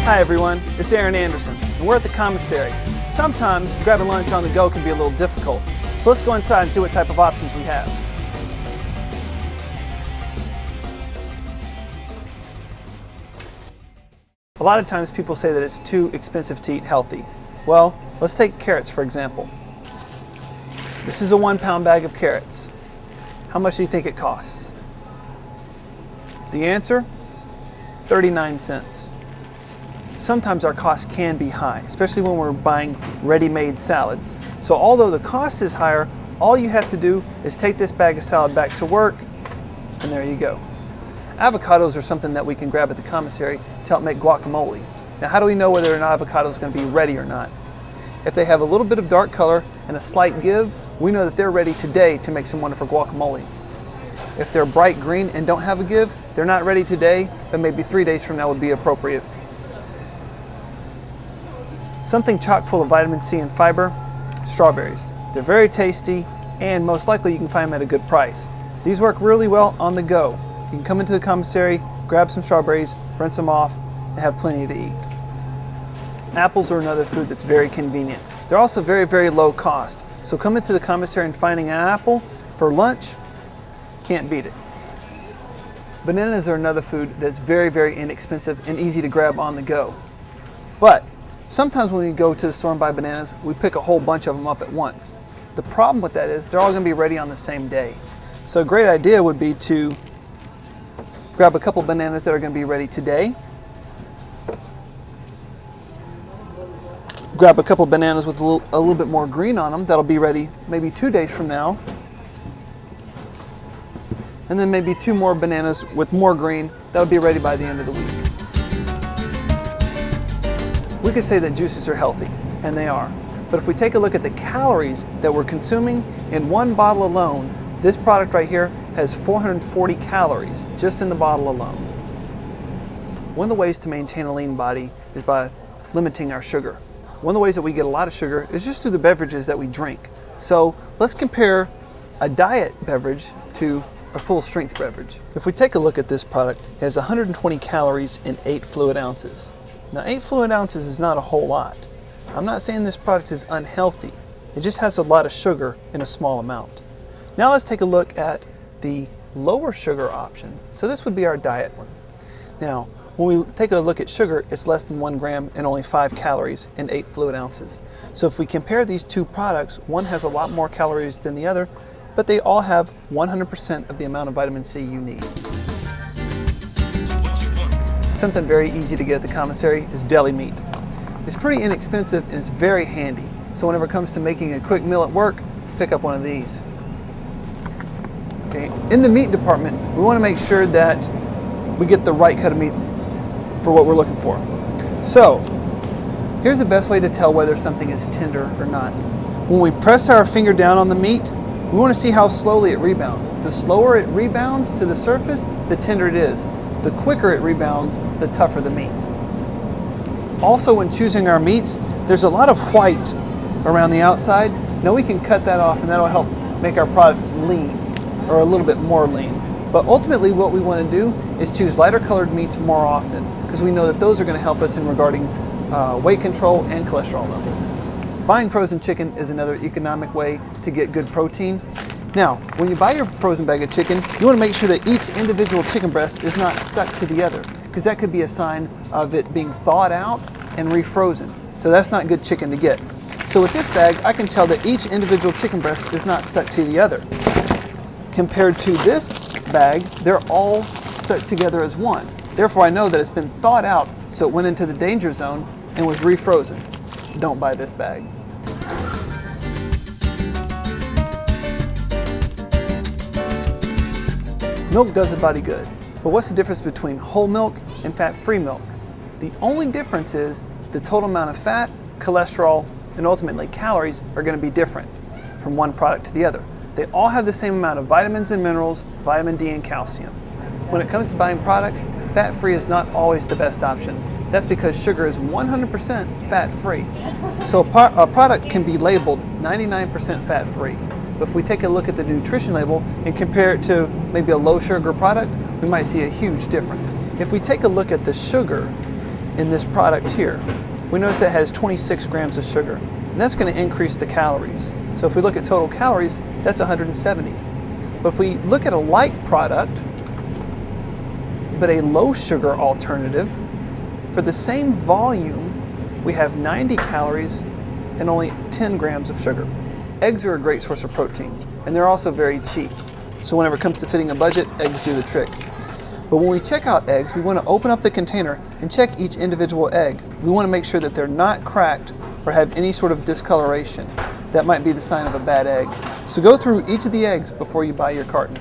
Hi everyone, it's Aaron Anderson, and we're at the commissary. Sometimes grabbing lunch on the go can be a little difficult, so let's go inside and see what type of options we have. A lot of times people say that it's too expensive to eat healthy. Well, let's take carrots for example. This is a 1 pound bag of carrots. How much do you think it costs? The answer? 39 cents. Sometimes our costs can be high, especially when we're buying ready-made salads. So although the cost is higher, all you have to do is take this bag of salad back to work, and there you go. Avocados are something that we can grab at the commissary to help make guacamole. Now how do we know whether an avocado is going to be ready or not? If they have a little bit of dark color and a slight give, we know that they're ready today to make some wonderful guacamole. If they're bright green and don't have a give, they're not ready today, but maybe 3 days from now would be appropriate. Something chock full of vitamin C and fiber, strawberries. They're very tasty and most likely you can find them at a good price. These work really well on the go. You can come into the commissary, grab some strawberries, rinse them off, and have plenty to eat. Apples are another food that's very convenient. They're also very, very low cost. So come into the commissary and finding an apple for lunch, can't beat it. Bananas are another food that's very, very inexpensive and easy to grab on the go. But sometimes when we go to the store and buy bananas, we pick a whole bunch of them up at once. The problem with that is they're all going to be ready on the same day. So a great idea would be to grab a couple bananas that are going to be ready today. Grab a couple bananas with a little bit more green on them that'll be ready maybe 2 days from now. And then maybe 2 more bananas with more green that'll be ready by the end of the week. We could say that juices are healthy, and they are. But if we take a look at the calories that we're consuming in one bottle alone, this product right here has 440 calories just in the bottle alone. One of the ways to maintain a lean body is by limiting our sugar. One of the ways that we get a lot of sugar is just through the beverages that we drink. So let's compare a diet beverage to a full strength beverage. If we take a look at this product, it has 120 calories in 8 fluid ounces. Now 8 fluid ounces is not a whole lot. I'm not saying this product is unhealthy. It just has a lot of sugar in a small amount. Now let's take a look at the lower sugar option. So this would be our diet one. Now when we take a look at sugar, it's less than 1 gram and only 5 calories in 8 fluid ounces. So if we compare these two products, one has a lot more calories than the other, but they all have 100% of the amount of vitamin C you need. Something very easy to get at the commissary is deli meat. It's pretty inexpensive and it's very handy. So whenever it comes to making a quick meal at work, pick up one of these. Okay. In the meat department, we want to make sure that we get the right cut of meat for what we're looking for. So here's the best way to tell whether something is tender or not. When we press our finger down on the meat, we want to see how slowly it rebounds. The slower it rebounds to the surface, the tenderer it is. The quicker it rebounds, the tougher the meat. Also, when choosing our meats, there's a lot of white around the outside. Now we can cut that off and that'll help make our product lean, or a little bit more lean. But ultimately what we want to do is choose lighter colored meats more often, because we know that those are going to help us in regarding weight control and cholesterol levels. Buying frozen chicken is another economic way to get good protein. Now, when you buy your frozen bag of chicken, you want to make sure that each individual chicken breast is not stuck to the other, because that could be a sign of it being thawed out and refrozen. So that's not good chicken to get. So with this bag, I can tell that each individual chicken breast is not stuck to the other. Compared to this bag, they're all stuck together as one. Therefore, I know that it's been thawed out, so it went into the danger zone and was refrozen. Don't buy this bag. Milk does the body good, but what's the difference between whole milk and fat-free milk? The only difference is the total amount of fat, cholesterol, and ultimately calories are going to be different from one product to the other. They all have the same amount of vitamins and minerals, vitamin D and calcium. When it comes to buying products, fat-free is not always the best option. That's because sugar is 100% fat-free. So a product can be labeled 99% fat-free. But if we take a look at the nutrition label and compare it to maybe a low-sugar product, we might see a huge difference. If we take a look at the sugar in this product here, we notice it has 26 grams of sugar, and that's going to increase the calories. So if we look at total calories, that's 170. But if we look at a like product, but a low sugar alternative, for the same volume, we have 90 calories and only 10 grams of sugar. Eggs are a great source of protein, and they're also very cheap. So whenever it comes to fitting a budget, eggs do the trick. But when we check out eggs, we want to open up the container and check each individual egg. We want to make sure that they're not cracked or have any sort of discoloration. That might be the sign of a bad egg. So go through each of the eggs before you buy your carton.